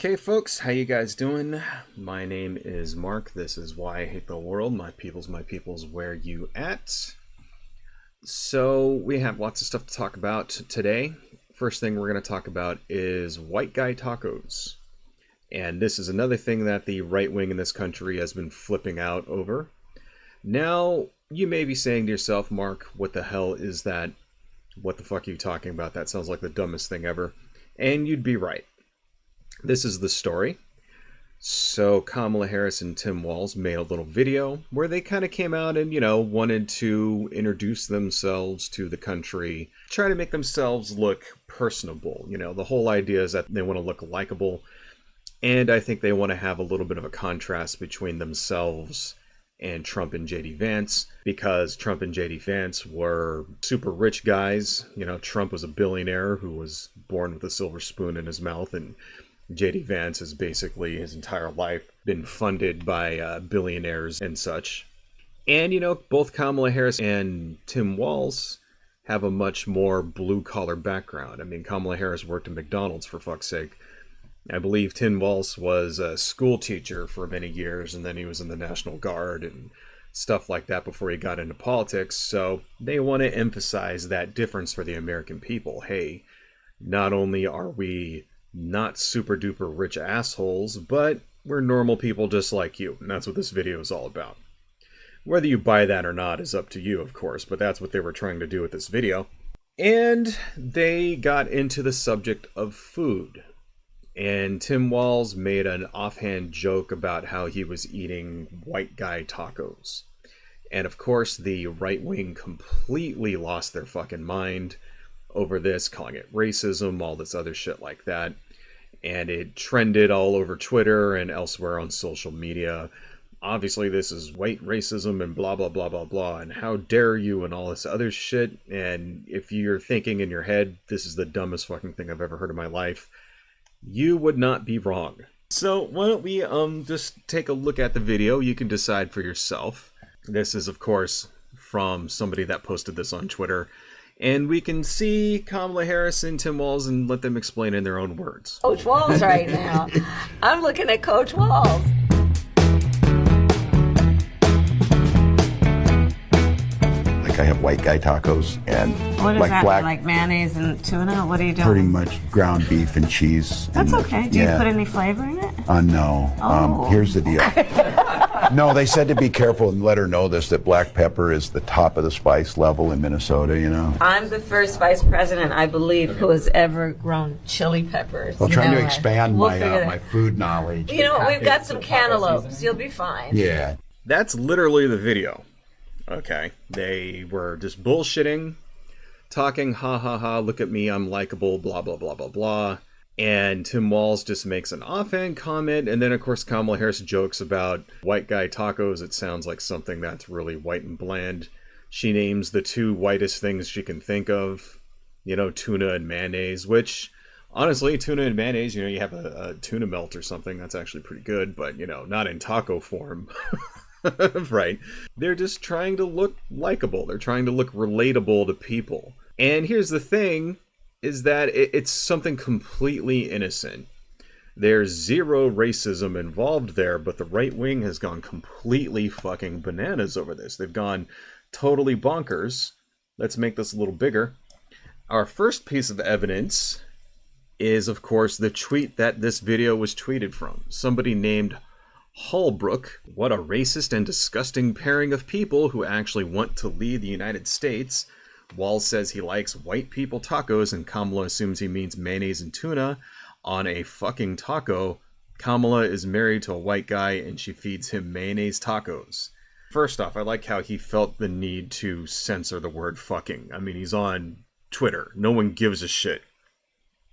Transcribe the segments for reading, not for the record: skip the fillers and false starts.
Okay, folks, how you guys doing? My name is Mark. This is Why I Hate the World. My people's, where you at? So, we have lots of stuff to talk about today. First thing we're going to talk about is white guy tacos. And this is another thing that the right wing in this country has been flipping out over. Now, you may be saying to yourself, Mark, what the hell is that? What the fuck are you talking about? That sounds like the dumbest thing ever. And you'd be right. This is the story. So Kamala Harris and Tim Walz made a little video where they kind of came out and, wanted to introduce themselves to the country, try to make themselves look personable. The whole idea is that they want to look likable. And I think they want to have a little bit of a contrast between themselves and Trump and JD Vance, because Trump and JD Vance were super rich guys. Trump was a billionaire who was born with a silver spoon in his mouth, and JD Vance has basically his entire life been funded by billionaires and such. And, both Kamala Harris and Tim Walz have a much more blue-collar background. I mean, Kamala Harris worked at McDonald's, for fuck's sake. I believe Tim Walz was a school teacher for many years, and then he was in the National Guard and stuff like that before he got into politics. So they want to emphasize that difference for the American people. Hey, not only are we not super duper rich assholes, but we're normal people just like you. And that's what this video is all about. Whether you buy that or not is up to you, of course, but that's what they were trying to do with this video. And they got into the subject of food. And Tim Walz made an offhand joke about how he was eating white guy tacos. And of course, the right wing completely lost their fucking mind over this, calling it racism, all this other shit like that. And it trended all over Twitter and elsewhere on social media. Obviously, this is white racism and blah, blah, blah, blah, blah. And how dare you and all this other shit. And if you're thinking in your head, this is the dumbest fucking thing I've ever heard in my life, you would not be wrong. So why don't we just take a look at the video. You can decide for yourself. This is, of course, from somebody that posted this on Twitter. And we can see Kamala Harris and Tim Walz and let them explain in their own words. Coach Walz right now. I'm looking at Coach Walz. Like I have white guy tacos and What is like that? black, Like mayonnaise and tuna? What are you doing? pretty much ground beef and cheese. That's and, okay. Do you put any flavor in it? No. Oh. Here's the deal. No, they said to be careful and let her know this, that black pepper is the top of the spice level in Minnesota, I'm the first vice president, I believe, who has ever grown chili peppers. Well, trying to expand We'll my figure that- my food knowledge. We've got some cantaloupes. You'll be fine. Yeah. That's literally the video. Okay. They were just bullshitting, talking, ha ha ha, look at me, I'm likable, blah, blah, blah, blah, blah. And Tim Walz just makes an offhand comment, and then of course Kamala Harris jokes about white guy tacos. It sounds like something that's really white and bland. She names the two whitest things she can think of, tuna and mayonnaise, which, honestly, tuna and mayonnaise, you have a tuna melt or something, that's actually pretty good, but, not in taco form. Right. They're just trying to look likable. They're trying to look relatable to people. And here's the thing, is that it's something completely innocent. There's zero racism involved there, but the right wing has gone completely fucking bananas over this. They've gone totally bonkers. Let's make this a little bigger. Our first piece of evidence is, of course, the tweet that this video was tweeted from. Somebody named Holbrook. What a racist and disgusting pairing of people who actually want to lead the United States. Walz says he likes white people tacos, and Kamala assumes he means mayonnaise and tuna on a fucking taco. Kamala is married to a white guy, and she feeds him mayonnaise tacos. First off, I like how he felt the need to censor the word fucking. I mean, he's on Twitter. No one gives a shit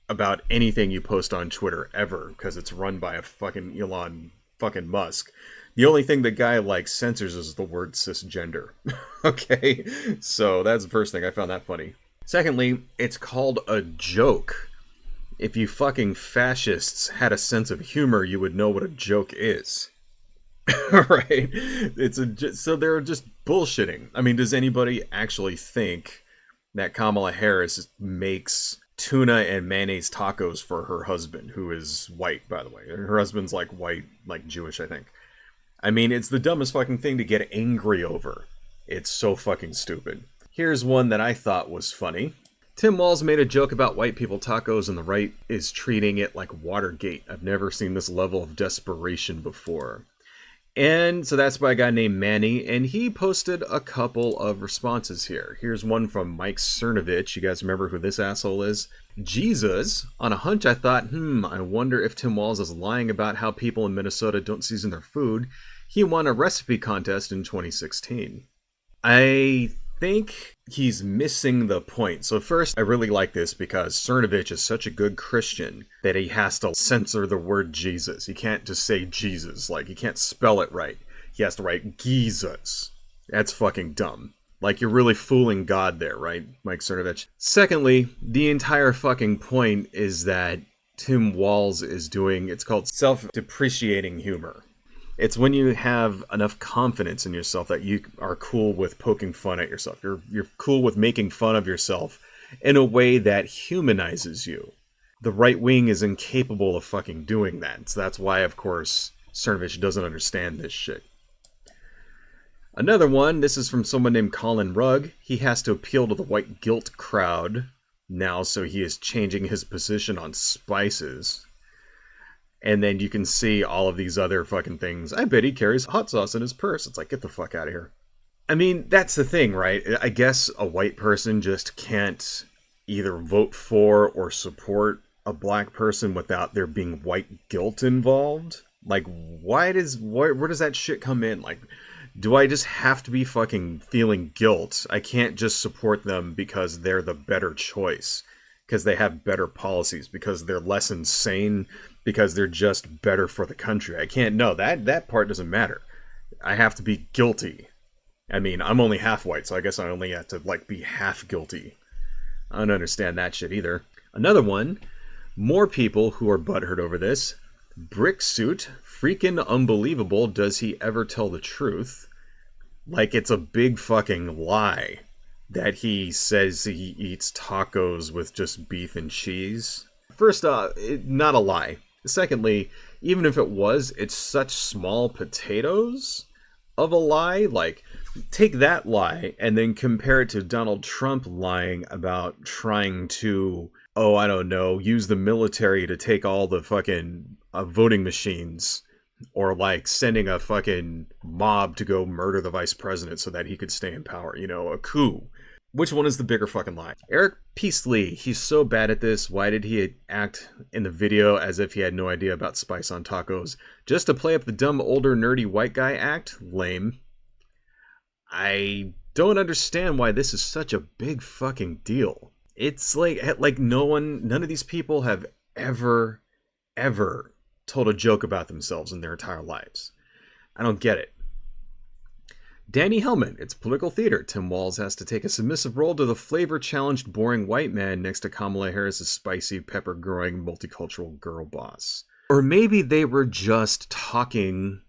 about anything you post on Twitter ever, because it's run by a fucking Elon fucking Musk. The only thing the guy censors is the word cisgender. Okay? So that's the first thing. I found that funny. Secondly, it's called a joke. If you fucking fascists had a sense of humor, you would know what a joke is. Right? So they're just bullshitting. I mean, does anybody actually think that Kamala Harris makes tuna and mayonnaise tacos for her husband, who is white, by the way. Her husband's like white, like Jewish, I think. I mean, it's the dumbest fucking thing to get angry over. It's so fucking stupid. Here's one that I thought was funny. Tim Walz made a joke about white people tacos, and the right is treating it like Watergate. I've never seen this level of desperation before. And so that's by a guy named Manny, and he posted a couple of responses here. Here's one from Mike Cernovich. You guys remember who this asshole is? Jesus. On a hunch, I thought, I wonder if Tim Walz is lying about how people in Minnesota don't season their food. He won a recipe contest in 2016. I think he's missing the point. So first, I really like this because Cernovich is such a good Christian that he has to censor the word Jesus. He can't just say Jesus. Like, he can't spell it right. He has to write Jesus. That's fucking dumb. Like, you're really fooling God there, right, Mike Cernovich? Secondly, the entire fucking point is that Tim Walz is doing, it's called self-depreciating humor. It's when you have enough confidence in yourself that you are cool with poking fun at yourself. You're cool with making fun of yourself in a way that humanizes you. The right wing is incapable of fucking doing that. So that's why, of course, Cernovich doesn't understand this shit. Another one, this is from someone named Colin Rugg. He has to appeal to the white guilt crowd now, so he is changing his position on spices. And then you can see all of these other fucking things. I bet he carries hot sauce in his purse. It's like, get the fuck out of here. I mean, that's the thing, right? I guess a white person just can't either vote for or support a black person without there being white guilt involved. Like, where does that shit come in? Like, do I just have to be fucking feeling guilt? I can't just support them because they're the better choice, because they have better policies, because they're less insane, because they're just better for the country. I can't, no, that part doesn't matter. I have to be guilty. I mean, I'm only half white, so I guess I only have to, like, be half guilty. I don't understand that shit either. Another one, more people who are butthurt over this. Brick suit, freaking unbelievable, does he ever tell the truth? Like, it's a big fucking lie that he says he eats tacos with just beef and cheese. First, not a lie. Secondly, even if it was, it's such small potatoes of a lie. Like, take that lie and then compare it to Donald Trump lying about trying to, I don't know, use the military to take all the fucking voting machines, or like sending a fucking mob to go murder the vice president so that he could stay in power. You know, a coup. Which one is the bigger fucking lie? Eric Peasley, he's so bad at this. Why did he act in the video as if he had no idea about spice on tacos? Just to play up the dumb, older, nerdy white guy act? Lame. I don't understand why this is such a big fucking deal. It's like none of these people have ever told a joke about themselves in their entire lives. I don't get it. Danny Hellman, it's political theater. Tim Walz has to take a submissive role to the flavor-challenged, boring white man next to Kamala Harris's spicy, pepper-growing, multicultural girl boss. Or maybe they were just talking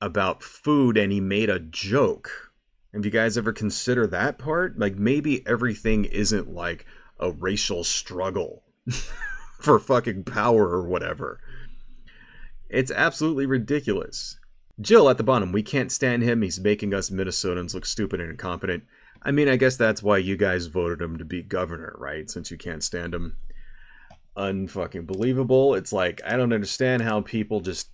about food and he made a joke. Have you guys ever consider that part? Like, maybe everything isn't like a racial struggle for fucking power or whatever. It's absolutely ridiculous. Jill at the bottom, we can't stand him. He's making us Minnesotans look stupid and incompetent. I mean, I guess that's why you guys voted him to be governor, right? Since you can't stand him. Unfucking believable. It's like, I don't understand how people just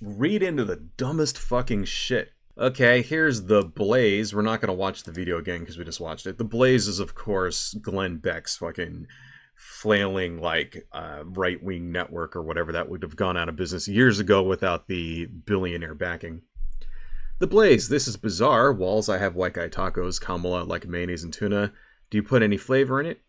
read into the dumbest fucking shit. Okay, here's The Blaze. We're not going to watch the video again because we just watched it. The Blaze is, of course, Glenn Beck's fucking flailing like right-wing network or whatever that would have gone out of business years ago without the billionaire backing. The Blaze, this is bizarre. Walz, I have white guy tacos. Kamala, like mayonnaise and tuna. Do you put any flavor in it?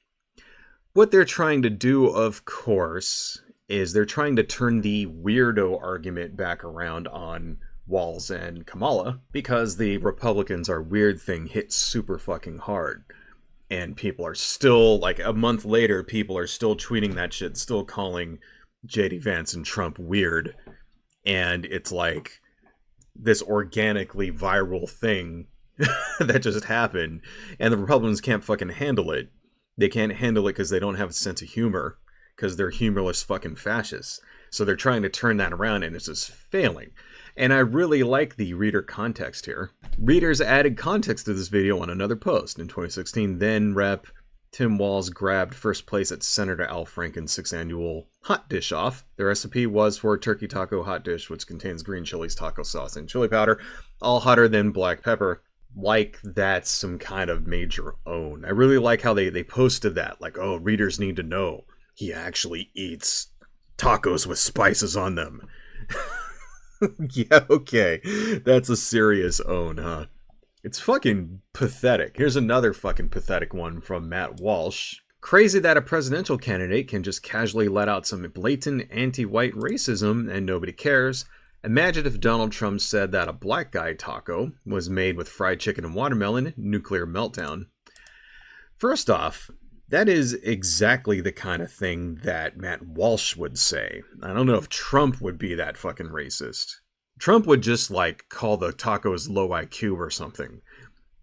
What they're trying to do, of course, is they're trying to turn the weirdo argument back around on Walz and Kamala because the Republicans are weird thing hit super fucking hard. And people are still, like a month later, people are still tweeting that shit, still calling J.D. Vance and Trump weird. And it's like this organically viral thing that just happened. And the Republicans can't fucking handle it. They can't handle it because they don't have a sense of humor, because they're humorless fucking fascists. So they're trying to turn that around, and it's just failing. And I really like the reader context here. Readers added context to this video on another post. In 2016, then Rep. Tim Walz grabbed first place at Senator Al Franken's 6th annual hot dish off. The recipe was for a turkey taco hot dish, which contains green chilies, taco sauce, and chili powder, all hotter than black pepper. Like that's some kind of major own. I really like how they posted that. Like, oh, readers need to know he actually eats tacos with spices on them. Yeah, okay. That's a serious own, huh? It's fucking pathetic. Here's another fucking pathetic one from Matt Walsh. Crazy that a presidential candidate can just casually let out some blatant anti-white racism and nobody cares. Imagine if Donald Trump said that a black guy taco was made with fried chicken and watermelon, nuclear meltdown. First off, that is exactly the kind of thing that Matt Walsh would say. I don't know if Trump would be that fucking racist. Trump would just, like, call the tacos low IQ or something.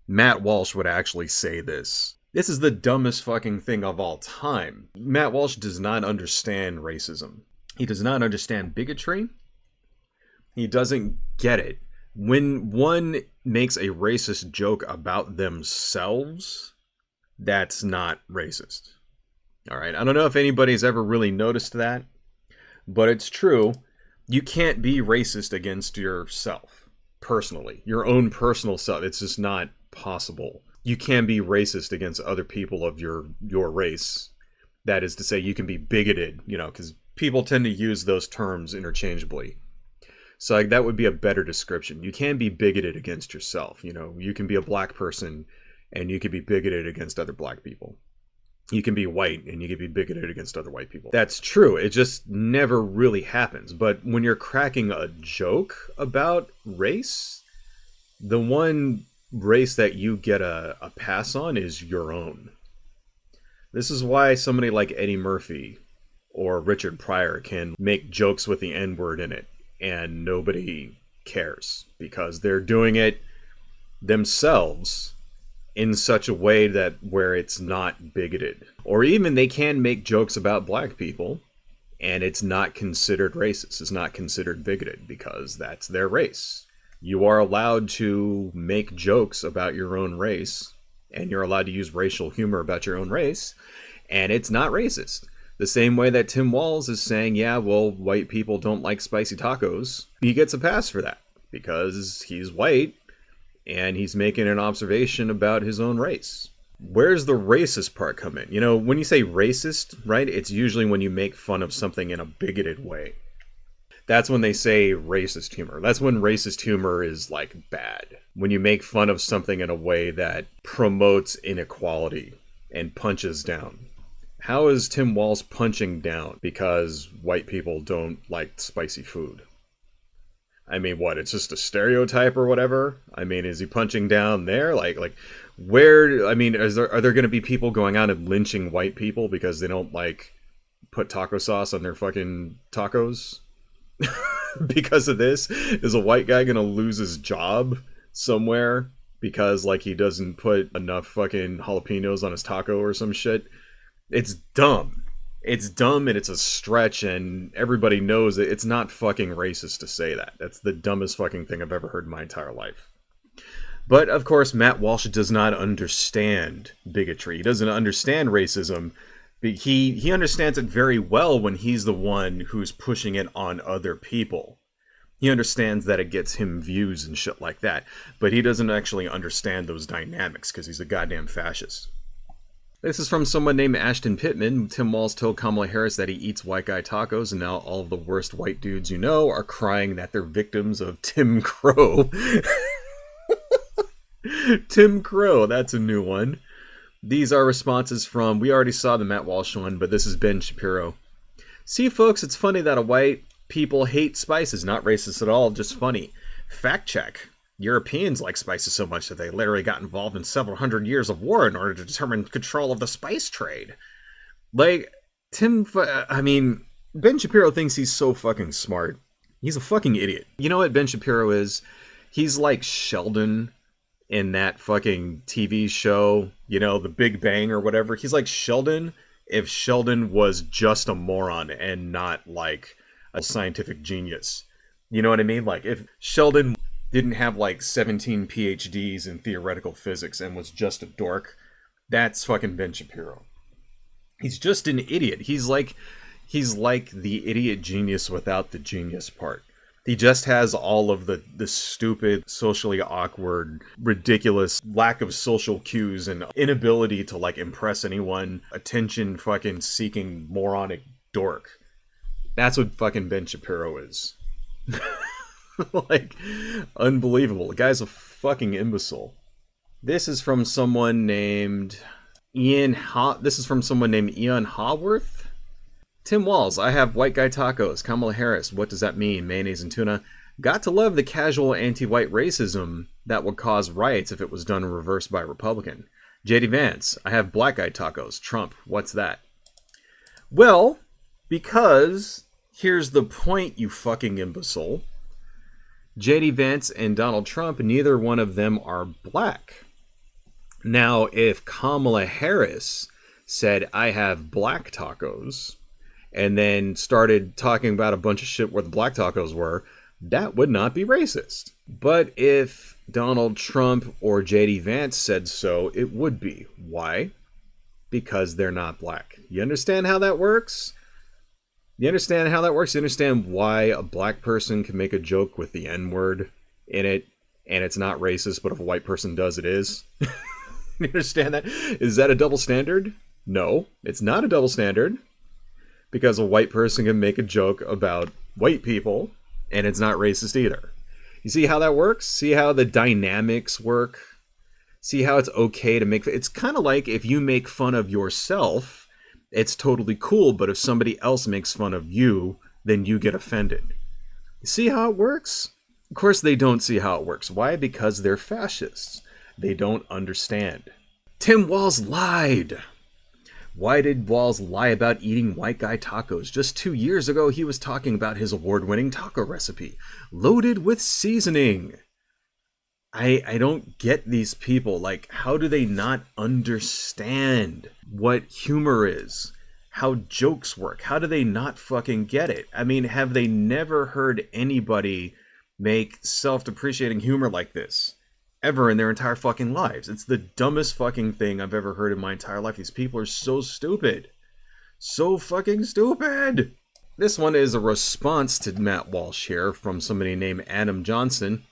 Matt Walsh would actually say this. This is the dumbest fucking thing of all time. Matt Walsh does not understand racism. He does not understand bigotry. He doesn't get it. When one makes a racist joke about themselves, that's not racist. Alright, I don't know if anybody's ever really noticed that, but it's true. You can't be racist against yourself, personally. Your own personal self. It's just not possible. You can be racist against other people of your race. That is to say, you can be bigoted, you know, because people tend to use those terms interchangeably. So like, that would be a better description. You can be bigoted against yourself. You know, you can be a black person and you can be bigoted against other black people. You can be white and you can be bigoted against other white people. That's true. It just never really happens. But when you're cracking a joke about race, the one race that you get a pass on is your own. This is why somebody like Eddie Murphy or Richard Pryor can make jokes with the N-word in it and nobody cares because they're doing it themselves in such a way that where it's not bigoted. Or even they can make jokes about black people and it's not considered racist. It's not considered bigoted because that's their race. You are allowed to make jokes about your own race and you're allowed to use racial humor about your own race and it's not racist. The same way that Tim Walz is saying, yeah, well, white people don't like spicy tacos. He gets a pass for that because he's white and he's making an observation about his own race. Where's the racist part come in? You know, when you say racist, right, it's usually when you make fun of something in a bigoted way. That's when they say racist humor. That's when racist humor is, like, bad. When you make fun of something in a way that promotes inequality and punches down. How is Tim Walz punching down because white people don't like spicy food? I mean, what, it's just a stereotype or whatever? I mean, is he punching down there? Like where, I mean, are there going to be people going out and lynching white people because they don't, like, put taco sauce on their fucking tacos? Because of this? Is a white guy going to lose his job somewhere because, like, he doesn't put enough fucking jalapenos on his taco or some shit? It's dumb. It's dumb and it's a stretch and everybody knows it. It's not fucking racist to say that. That's the dumbest fucking thing I've ever heard in my entire life. But, of course, Matt Walsh does not understand bigotry. He doesn't understand racism. He understands it very well when he's the one who's pushing it on other people. He understands that it gets him views and shit like that. But he doesn't actually understand those dynamics because he's a goddamn fascist. This is from someone named Ashton Pittman. Tim Walz told Kamala Harris that he eats white guy tacos, and now all of the worst white dudes you know are crying that they're victims of Tim Crow. Tim Crow, that's a new one. These are responses from, we already saw the Matt Walsh one, but this is Ben Shapiro. See, folks, it's funny that a white people hate spices. Not racist at all, just funny. Fact check. Europeans like spices so much that they literally got involved in several hundred years of war in order to determine control of the spice trade. Like, Ben Shapiro thinks he's so fucking smart. He's a fucking idiot. You know what Ben Shapiro is? He's like Sheldon in that fucking TV show, The Big Bang or whatever. He's like Sheldon if Sheldon was just a moron and not like a scientific genius. You know what I mean? Like if Sheldon didn't have like 17 PhDs in theoretical physics and was just a dork, that's fucking Ben Shapiro. He's just an idiot. He's like the idiot genius without the genius part. He just has all of the stupid, socially awkward, ridiculous lack of social cues and inability to like impress anyone, attention fucking seeking moronic dork. That's what fucking Ben Shapiro is. Like, unbelievable. The guy's a fucking imbecile. This is from someone named Ian Haworth. Tim Walz, I have white guy tacos. Kamala Harris, what does that mean? Mayonnaise and tuna. Got to love the casual anti-white racism that would cause riots if it was done in reverse by a Republican. JD Vance, I have black guy tacos. Trump, what's that? Well, because here's the point, you fucking imbecile. JD Vance and Donald Trump, neither one of them are black. Now, if Kamala Harris said, I have black tacos, and then started talking about a bunch of shit where the black tacos were, that would not be racist. But if Donald Trump or JD Vance said so, it would be. Why? Because they're not black. You understand how that works? You understand why a black person can make a joke with the N-word in it, and it's not racist, but if a white person does, it is? You understand that? Is that a double standard? No, it's not a double standard. Because a white person can make a joke about white people, and it's not racist either. You see how that works? See how the dynamics work? See how it's okay to make... It's kind of like if you make fun of yourself, it's totally cool, but if somebody else makes fun of you, then you get offended. See how it works? Of course they don't see how it works. Why? Because they're fascists. They don't understand. Tim Walz lied. Why did Walz lie about eating white guy tacos? Just 2 years ago, he was talking about his award-winning taco recipe, loaded with seasoning. I don't get these people. Like, how do they not understand what humor is? How jokes work? How do they not fucking get it? I mean, have they never heard anybody make self-depreciating humor like this? Ever in their entire fucking lives. It's the dumbest fucking thing I've ever heard in my entire life. These people are so stupid. So fucking stupid. This one is a response to Matt Walsh here from somebody named Adam Johnson.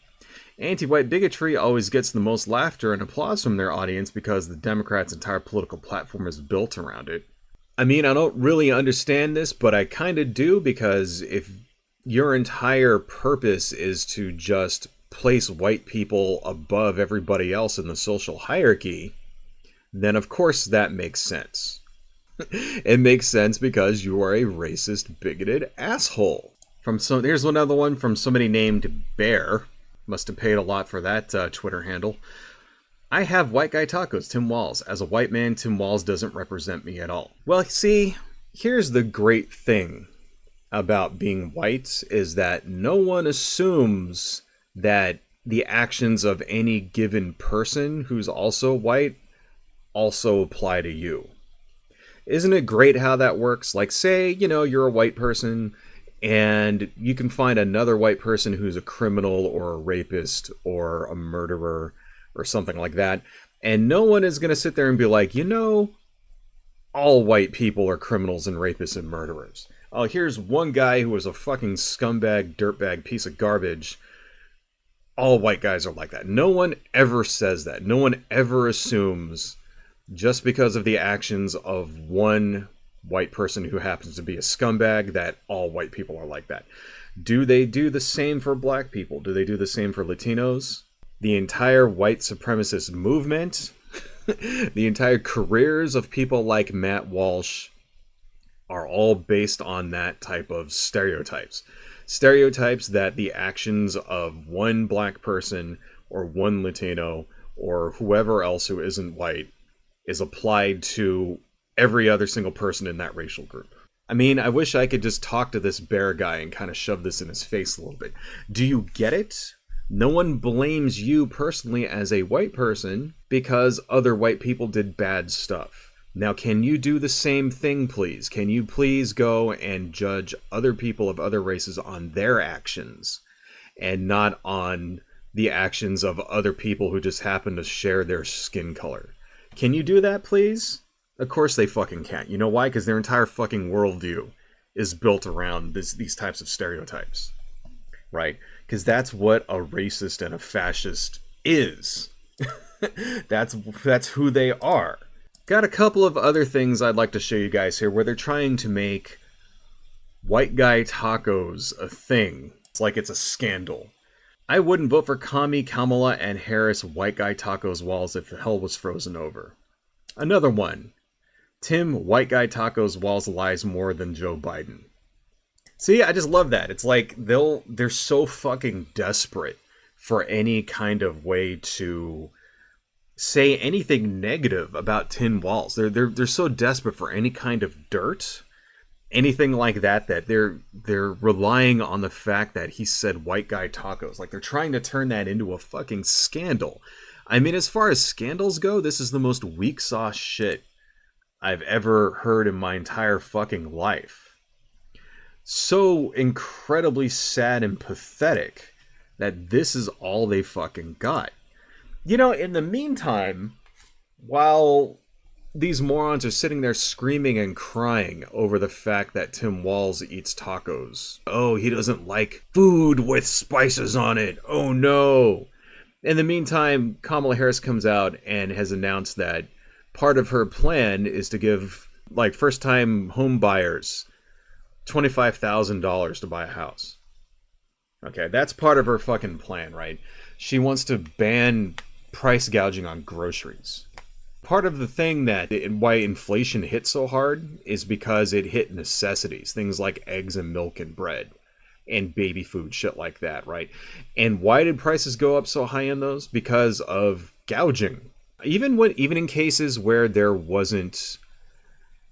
Anti-white bigotry always gets the most laughter and applause from their audience because the Democrats' entire political platform is built around it. I mean, I don't really understand this, but I kind of do, because if your entire purpose is to just place white people above everybody else in the social hierarchy, then of course that makes sense. It makes sense because you are a racist, bigoted asshole. Here's another one from somebody named Bear. Must have paid a lot for that Twitter handle. I have white guy tacos, Tim Walz. As a white man, Tim Walz doesn't represent me at all. Well, see, here's the great thing about being white, is that no one assumes that the actions of any given person who's also white also apply to you. Isn't it great how that works? Like, say, you're a white person and you can find another white person who's a criminal or a rapist or a murderer or something like that, and no one is going to sit there and be like, all white people are criminals and rapists and murderers. Oh, here's one guy who was a fucking scumbag, dirtbag, piece of garbage. All white guys are like that. No one ever says that. No one ever assumes, just because of the actions of one white person who happens to be a scumbag, that all white people are like that. Do they do the same for black people? Do they do the same for Latinos? The entire white supremacist movement, the entire careers of people like Matt Walsh are all based on that type of stereotypes. Stereotypes that the actions of one black person or one Latino or whoever else who isn't white is applied to every other single person in that racial group. I mean, I wish I could just talk to this bear guy and kind of shove this in his face a little bit. Do you get it? No one blames you personally as a white person because other white people did bad stuff. Now, can you do the same thing, please? Can you please go and judge other people of other races on their actions and not on the actions of other people who just happen to share their skin color? Can you do that, please? Of course they fucking can't. You know why? Because their entire fucking worldview is built around these types of stereotypes, right? Because that's what a racist and a fascist is. That's who they are. Got a couple of other things I'd like to show you guys here where they're trying to make white guy tacos a thing. It's like it's a scandal. I wouldn't vote for Commie, Kamala, and Harris white guy tacos Walz if hell was frozen over. Another one. Tim white guy tacos Walz lies more than Joe Biden. See, I just love that. It's like they're so fucking desperate for any kind of way to say anything negative about Tim Walz. They're so desperate for any kind of dirt, anything like that they're relying on the fact that he said white guy tacos. Like they're trying to turn that into a fucking scandal. I mean, as far as scandals go, this is the most weak sauce shit I've ever heard in my entire fucking life. So incredibly sad and pathetic that this is all they fucking got. You know, in the meantime, while these morons are sitting there screaming and crying over the fact that Tim Walz eats tacos. Oh, he doesn't like food with spices on it. Oh no. In the meantime, Kamala Harris comes out and has announced that part of her plan is to give, like, first-time home buyers $25,000 to buy a house. Okay, that's part of her fucking plan, right? She wants to ban price gouging on groceries. Part of the thing why inflation hit so hard is because it hit necessities, things like eggs and milk and bread and baby food, shit like that, right? And why did prices go up so high in those? Because of gouging. Even in cases where there wasn't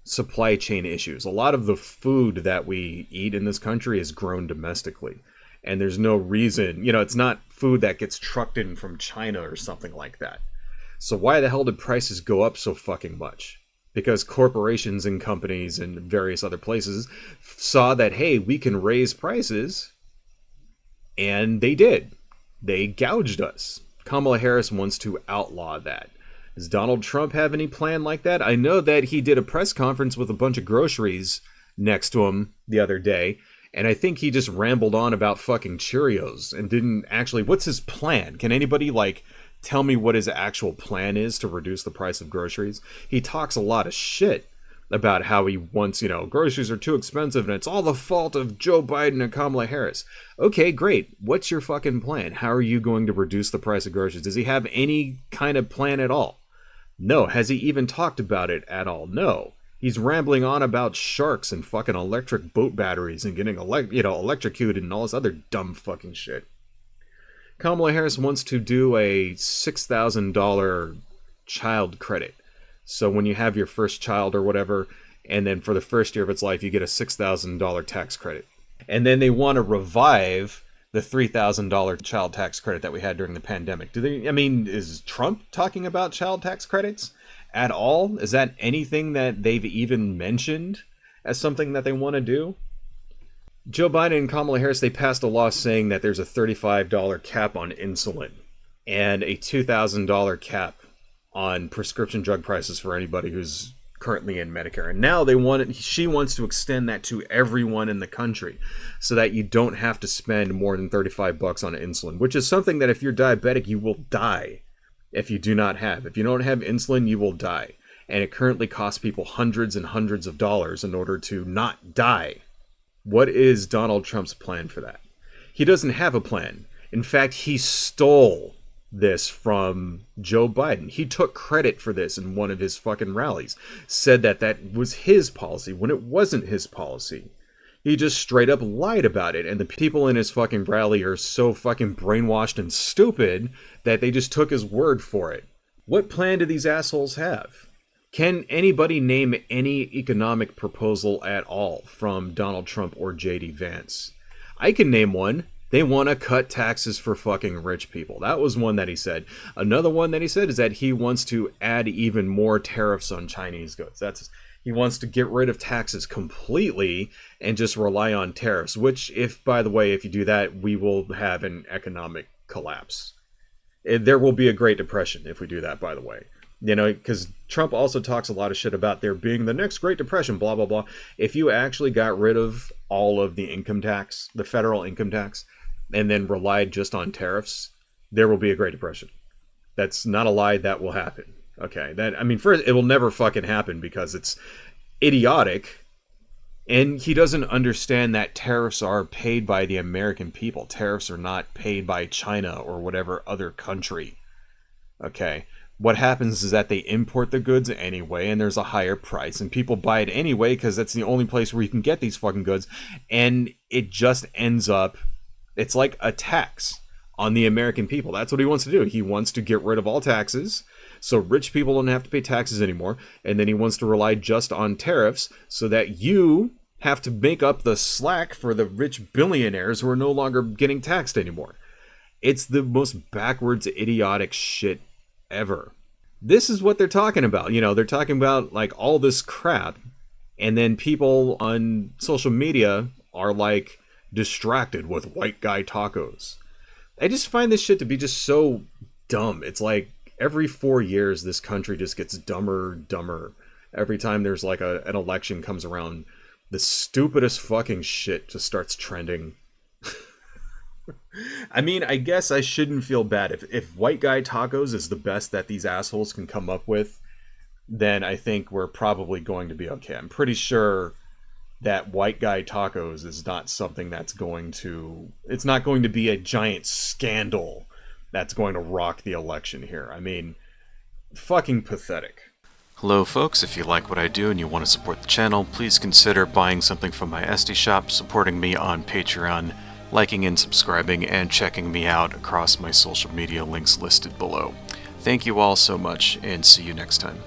supply chain issues, a lot of the food that we eat in this country is grown domestically. And there's no reason, it's not food that gets trucked in from China or something like that. So why the hell did prices go up so fucking much? Because corporations and companies and various other places saw that, hey, we can raise prices. And they did. They gouged us. Kamala Harris wants to outlaw that. Does Donald Trump have any plan like that? I know that he did a press conference with a bunch of groceries next to him the other day. And I think he just rambled on about fucking Cheerios and didn't actually... What's his plan? Can anybody, tell me what his actual plan is to reduce the price of groceries? He talks a lot of shit about how he wants, groceries are too expensive and it's all the fault of Joe Biden and Kamala Harris. Okay, great. What's your fucking plan? How are you going to reduce the price of groceries? Does he have any kind of plan at all? No. Has he even talked about it at all? No. He's rambling on about sharks and fucking electric boat batteries and getting electrocuted and all this other dumb fucking shit. Kamala Harris wants to do a $6,000 child credit. So when you have your first child or whatever, and then for the first year of its life, you get a $6,000 tax credit. And then they want to revive the $3,000 child tax credit that we had during the pandemic. Is Trump talking about child tax credits at all? Is that anything that they've even mentioned as something that they want to do? Joe Biden and Kamala Harris, they passed a law saying that there's a $35 cap on insulin and a $2,000 cap on prescription drug prices for anybody who's currently in Medicare. And now she wants to extend that to everyone in the country so that you don't have to spend more than $35 on insulin, which is something that if you're diabetic, you will die if you do not have. If you don't have insulin, you will die. And it currently costs people hundreds and hundreds of dollars in order to not die. What is Donald Trump's plan for that? He doesn't have a plan. In fact, he stole this from Joe Biden. He took credit for this in one of his fucking rallies. Said that was his policy when it wasn't his policy. He just straight up lied about it. And the people in his fucking rally are so fucking brainwashed and stupid that they just took his word for it. What plan do these assholes have? Can anybody name any economic proposal at all from Donald Trump or J.D. Vance? I can name one. They want to cut taxes for fucking rich people. That was one that he said. Another one that he said is that he wants to add even more tariffs on Chinese goods. He wants to get rid of taxes completely and just rely on tariffs, which, by the way, if you do that, we will have an economic collapse. There will be a Great Depression if we do that, by the way. Because Trump also talks a lot of shit about there being the next Great Depression, blah, blah, blah. If you actually got rid of all of the income tax, the federal income tax, and then relied just on tariffs, there will be a Great Depression. That's not a lie. That will happen. Okay. First, it will never fucking happen because it's idiotic. And he doesn't understand that tariffs are paid by the American people. Tariffs are not paid by China or whatever other country. Okay. What happens is that they import the goods anyway, and there's a higher price, and people buy it anyway because that's the only place where you can get these fucking goods, and it just ends up, it's like a tax on the American people. That's what he wants to do. He wants to get rid of all taxes, so rich people don't have to pay taxes anymore, and then he wants to rely just on tariffs so that you have to make up the slack for the rich billionaires who are no longer getting taxed anymore. It's the most backwards, idiotic shit ever. This is what they're talking about. They're talking about like all this crap, and then people on social media are like distracted with white guy tacos. I just find this shit to be just so dumb. It's like every 4 years this country just gets dumber. Every time there's like an election comes around, the stupidest fucking shit just starts trending. I guess I shouldn't feel bad. If white guy tacos is the best that these assholes can come up with, then I think we're probably going to be okay. I'm pretty sure that white guy tacos is not something it's not going to be a giant scandal that's going to rock the election here. Fucking pathetic. Hello folks, if you like what I do and you want to support the channel, please consider buying something from my Etsy shop, supporting me on Patreon, liking and subscribing, and checking me out across my social media links listed below. Thank you all so much, and see you next time.